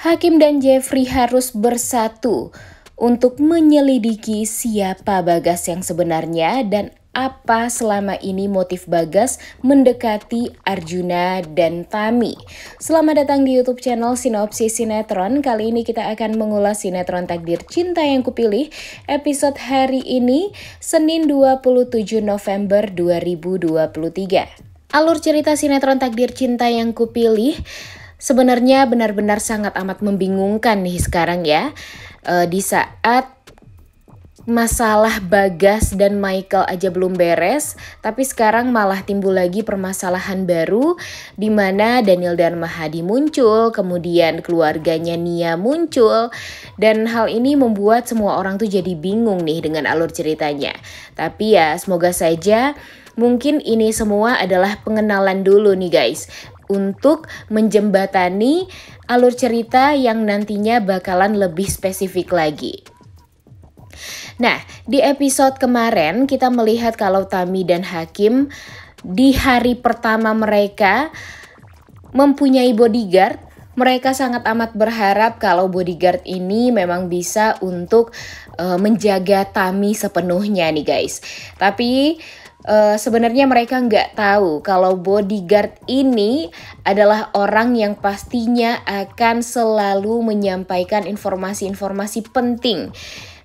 Hakim dan Jeffrey harus bersatu untuk menyelidiki siapa Bagas yang sebenarnya dan apa selama ini motif Bagas mendekati Arjuna dan Tami. Selamat datang di YouTube channel Sinopsis Sinetron. Kali ini kita akan mengulas sinetron Takdir Cinta Yang Kupilih episode hari ini, Senin 27 November 2023. Alur cerita sinetron Takdir Cinta Yang Kupilih sebenarnya benar-benar sangat amat membingungkan nih sekarang ya. Di saat masalah Bagas dan Michael aja belum beres, tapi sekarang malah timbul lagi permasalahan baru di mana Daniel dan Mahadi muncul, kemudian keluarganya Nia muncul, dan hal ini membuat semua orang tuh jadi bingung nih dengan alur ceritanya. Tapi ya semoga saja mungkin ini semua adalah pengenalan dulu nih guys, untuk menjembatani alur cerita yang nantinya bakalan lebih spesifik lagi. Nah, di episode kemarin kita melihat kalau Tami dan Hakim di hari pertama mereka mempunyai bodyguard. Mereka sangat amat berharap kalau bodyguard ini memang bisa untuk menjaga Tami sepenuhnya nih guys. Tapi sebenarnya mereka nggak tahu kalau bodyguard ini adalah orang yang pastinya akan selalu menyampaikan informasi-informasi penting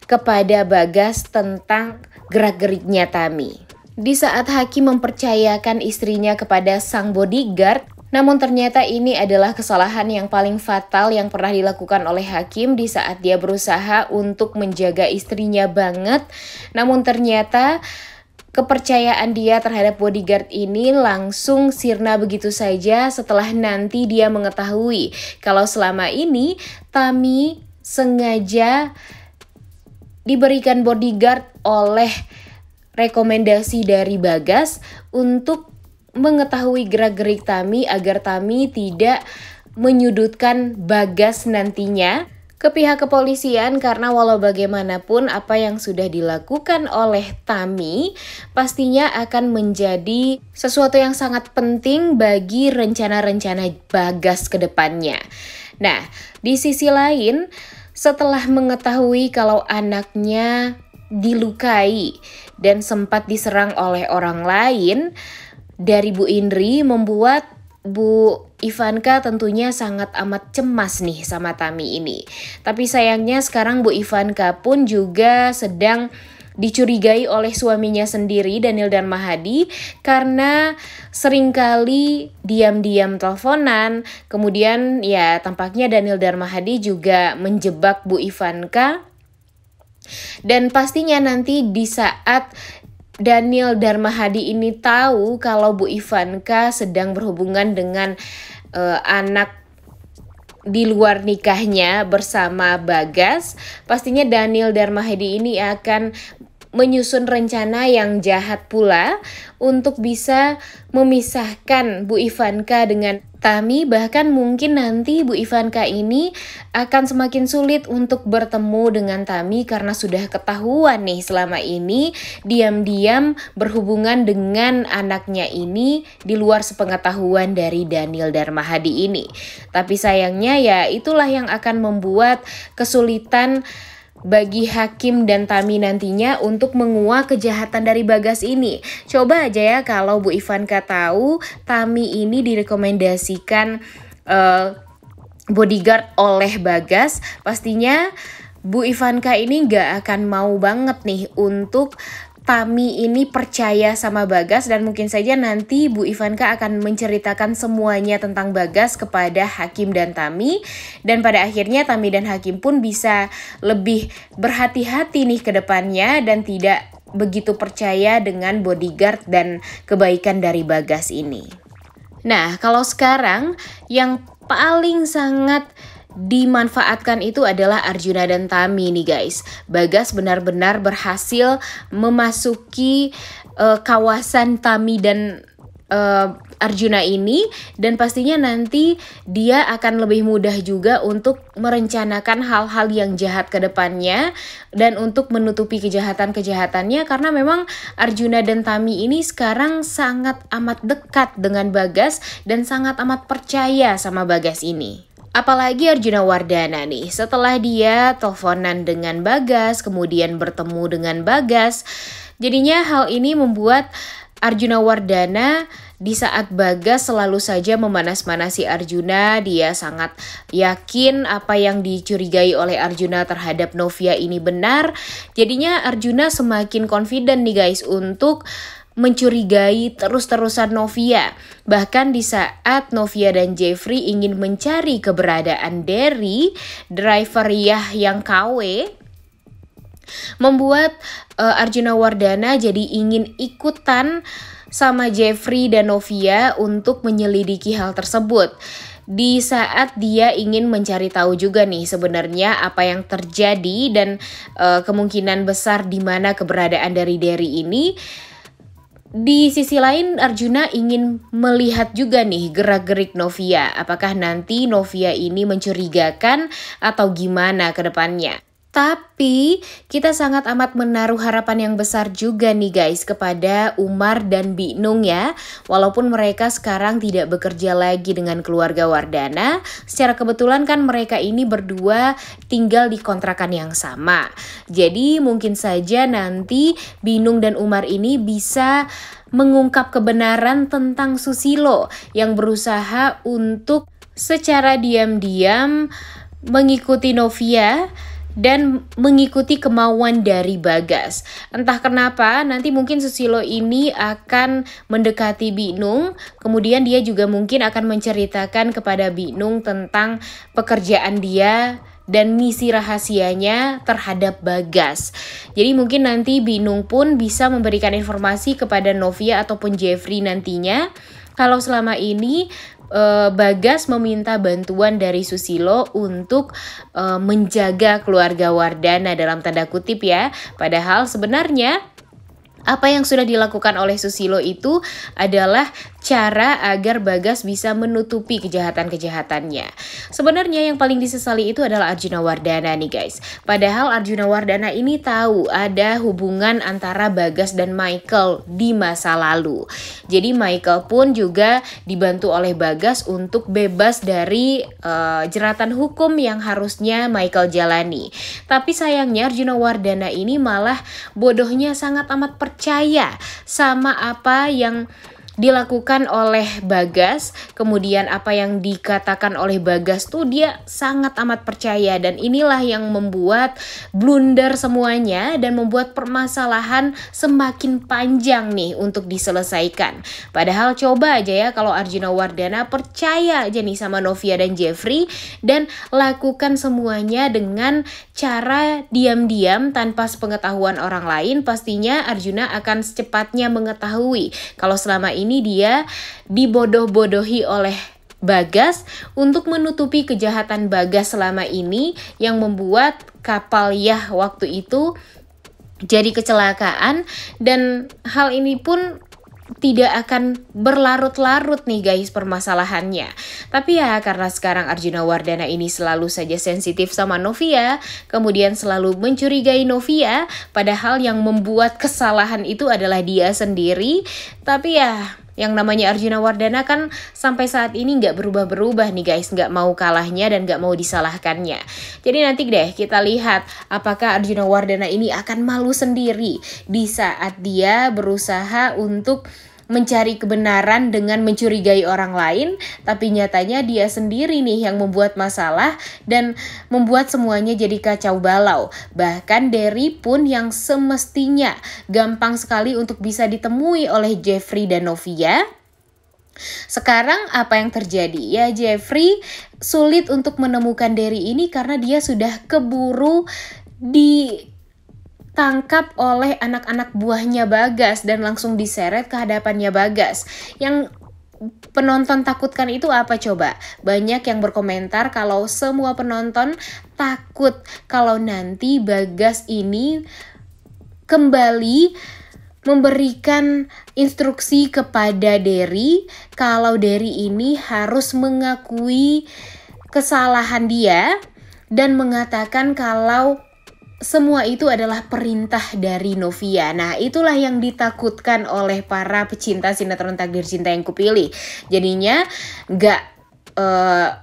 kepada Bagas tentang gerak-geriknya Tami. Di saat Hakim mempercayakan istrinya kepada sang bodyguard, namun ternyata ini adalah kesalahan yang paling fatal yang pernah dilakukan oleh Hakim di saat dia berusaha untuk menjaga istrinya banget. Namun ternyata kepercayaan dia terhadap bodyguard ini langsung sirna begitu saja setelah nanti dia mengetahui kalau selama ini Tami sengaja diberikan bodyguard oleh rekomendasi dari Bagas untuk mengetahui gerak-gerik Tami agar Tami tidak menyudutkan Bagas nantinya ke pihak kepolisian, karena walau bagaimanapun apa yang sudah dilakukan oleh Tami pastinya akan menjadi sesuatu yang sangat penting bagi rencana-rencana Bagas ke depannya. Nah, di sisi lain, setelah mengetahui kalau anaknya dilukai dan sempat diserang oleh orang lain dari Bu Indri, membuat Bu Ivanka tentunya sangat amat cemas nih sama Tami ini. Tapi sayangnya sekarang Bu Ivanka pun juga sedang dicurigai oleh suaminya sendiri, Daniel dan Mahadi, karena seringkali diam-diam teleponan. Kemudian ya tampaknya Daniel dan Mahadi juga menjebak Bu Ivanka. Dan pastinya nanti di saat Daniel Darmahadi ini tahu kalau Bu Ivanka sedang berhubungan dengan anak di luar nikahnya bersama Bagas, pastinya Daniel Darmahadi ini akan menyusun rencana yang jahat pula untuk bisa memisahkan Bu Ivanka dengan Tami. Bahkan mungkin nanti Bu Ivanka ini akan semakin sulit untuk bertemu dengan Tami karena sudah ketahuan nih selama ini diam-diam berhubungan dengan anaknya ini di luar sepengetahuan dari Daniel Darmahadi ini. Tapi sayangnya ya itulah yang akan membuat kesulitan bagi Hakim dan Tami nantinya untuk menguak kejahatan dari Bagas ini. Coba aja ya kalau Bu Ivanka tahu Tami ini direkomendasikan bodyguard oleh Bagas, pastinya Bu Ivanka ini gak akan mau banget nih untuk Tami ini percaya sama Bagas, dan mungkin saja nanti Bu Ivanka akan menceritakan semuanya tentang Bagas kepada Hakim dan Tami, dan pada akhirnya Tami dan Hakim pun bisa lebih berhati-hati nih ke depannya dan tidak begitu percaya dengan bodyguard dan kebaikan dari Bagas ini. Nah, kalau sekarang yang paling sangat dimanfaatkan itu adalah Arjuna dan Tami nih guys. Bagas benar-benar berhasil memasuki kawasan Tami dan Arjuna ini, dan pastinya nanti dia akan lebih mudah juga untuk merencanakan hal-hal yang jahat ke depannya dan untuk menutupi kejahatan-kejahatannya, karena memang Arjuna dan Tami ini sekarang sangat amat dekat dengan Bagas dan sangat amat percaya sama Bagas ini. Apalagi Arjuna Wardana nih, setelah dia teleponan dengan Bagas, kemudian bertemu dengan Bagas, jadinya hal ini membuat Arjuna Wardana di saat Bagas selalu saja memanas-manasi Arjuna, dia sangat yakin apa yang dicurigai oleh Arjuna terhadap Novia ini benar. Jadinya Arjuna semakin confident nih guys untuk mencurigai terus-terusan Novia. Bahkan di saat Novia dan Jeffrey ingin mencari keberadaan Derry, driver Yah yang KW, membuat Arjuna Wardana jadi ingin ikutan sama Jeffrey dan Novia untuk menyelidiki hal tersebut. Di saat dia ingin mencari tahu juga nih sebenarnya apa yang terjadi dan kemungkinan besar di mana keberadaan dari Derry ini. Di sisi lain Arjuna ingin melihat juga nih gerak-gerik Novia. Apakah nanti Novia ini mencurigakan atau gimana ke depannya. Tapi kita sangat amat menaruh harapan yang besar juga nih guys kepada Umar dan Binung ya. Walaupun mereka sekarang tidak bekerja lagi dengan keluarga Wardana, secara kebetulan kan mereka ini berdua tinggal di kontrakan yang sama. Jadi mungkin saja nanti Binung dan Umar ini bisa mengungkap kebenaran tentang Susilo yang berusaha untuk secara diam-diam mengikuti Novia dan mengikuti kemauan dari Bagas. Entah kenapa nanti mungkin Susilo ini akan mendekati Binung, kemudian dia juga mungkin akan menceritakan kepada Binung tentang pekerjaan dia dan misi rahasianya terhadap Bagas. Jadi mungkin nanti Binung pun bisa memberikan informasi kepada Novia ataupun Jeffrey nantinya kalau selama ini Bagas meminta bantuan dari Susilo untuk menjaga keluarga Wardana dalam tanda kutip ya. Padahal sebenarnya apa yang sudah dilakukan oleh Susilo itu adalah cara agar Bagas bisa menutupi kejahatan-kejahatannya. Sebenarnya yang paling disesali itu adalah Arjuna Wardana nih guys. Padahal Arjuna Wardana ini tahu ada hubungan antara Bagas dan Michael di masa lalu. Jadi Michael pun juga dibantu oleh Bagas untuk bebas dari jeratan hukum yang harusnya Michael jalani. Tapi sayangnya Arjuna Wardana ini malah bodohnya sangat amat percaya sama apa yang dilakukan oleh Bagas, kemudian apa yang dikatakan oleh Bagas tuh dia sangat amat percaya, dan inilah yang membuat blunder semuanya dan membuat permasalahan semakin panjang nih untuk diselesaikan. Padahal coba aja ya kalau Arjuna Wardana percaya aja nih sama Novia dan Jeffrey dan lakukan semuanya dengan cara diam-diam tanpa sepengetahuan orang lain, pastinya Arjuna akan secepatnya mengetahui kalau selama ini dia dibodoh-bodohi oleh Bagas untuk menutupi kejahatan Bagas selama ini yang membuat kapal Yah waktu itu jadi kecelakaan, dan hal ini pun tidak akan berlarut-larut nih guys permasalahannya. Tapi ya karena sekarang Arjuna Wardana ini selalu saja sensitif sama Novia, kemudian selalu mencurigai Novia, padahal yang membuat kesalahan itu adalah dia sendiri. Tapi ya yang namanya Arjuna Wardana kan sampai saat ini nggak berubah-berubah nih guys, nggak mau kalahnya dan nggak mau disalahkannya. Jadi nanti deh kita lihat apakah Arjuna Wardana ini akan malu sendiri di saat dia berusaha untuk mencari kebenaran dengan mencurigai orang lain, tapi nyatanya dia sendiri nih yang membuat masalah dan membuat semuanya jadi kacau balau. Bahkan Derry pun yang semestinya gampang sekali untuk bisa ditemui oleh Jeffrey dan Novia, sekarang apa yang terjadi? Ya Jeffrey sulit untuk menemukan Derry ini karena dia sudah keburu ditangkap oleh anak-anak buahnya Bagas dan langsung diseret ke hadapannya Bagas. Yang penonton takutkan itu apa coba? Banyak yang berkomentar kalau semua penonton takut kalau nanti Bagas ini kembali memberikan instruksi kepada Derry kalau Derry ini harus mengakui kesalahan dia dan mengatakan kalau semua itu adalah perintah dari Novia. Nah, itulah yang ditakutkan oleh para pecinta sinetron Takdir Cinta Yang Kupilih. Jadinya nggak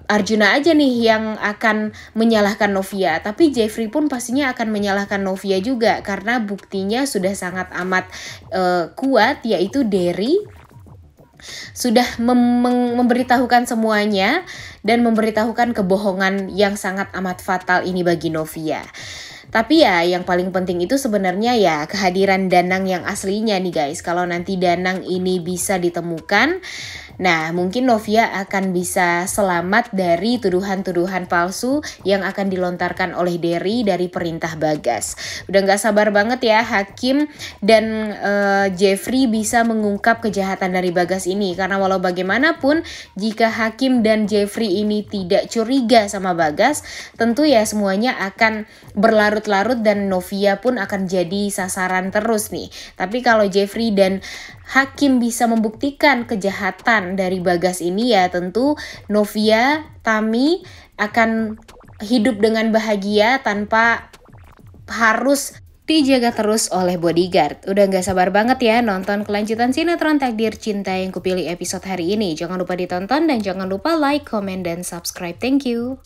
Arjuna aja nih yang akan menyalahkan Novia, tapi Jeffrey pun pastinya akan menyalahkan Novia juga karena buktinya sudah sangat amat kuat, yaitu Derry sudah memberitahukan semuanya dan memberitahukan kebohongan yang sangat amat fatal ini bagi Novia. Tapi ya yang paling penting itu sebenarnya ya kehadiran Danang yang aslinya nih guys. Kalau nanti Danang ini bisa ditemukan, nah mungkin Novia akan bisa selamat dari tuduhan-tuduhan palsu yang akan dilontarkan oleh Derry dari perintah Bagas. Udah gak sabar banget ya Hakim dan Jeffrey bisa mengungkap kejahatan dari Bagas ini. Karena walau bagaimanapun jika Hakim dan Jeffrey ini tidak curiga sama Bagas, tentu ya semuanya akan berlarut-larut dan Novia pun akan jadi sasaran terus nih. Tapi kalau Jeffrey dan Hakim bisa membuktikan kejahatan dari Bagas ini, ya tentu Novia, Tami akan hidup dengan bahagia tanpa harus dijaga terus oleh bodyguard. Udah gak sabar banget ya nonton kelanjutan sinetron Takdir Cinta yang kupilih episode hari ini. Jangan lupa ditonton dan jangan lupa like, comment, dan subscribe. Thank you.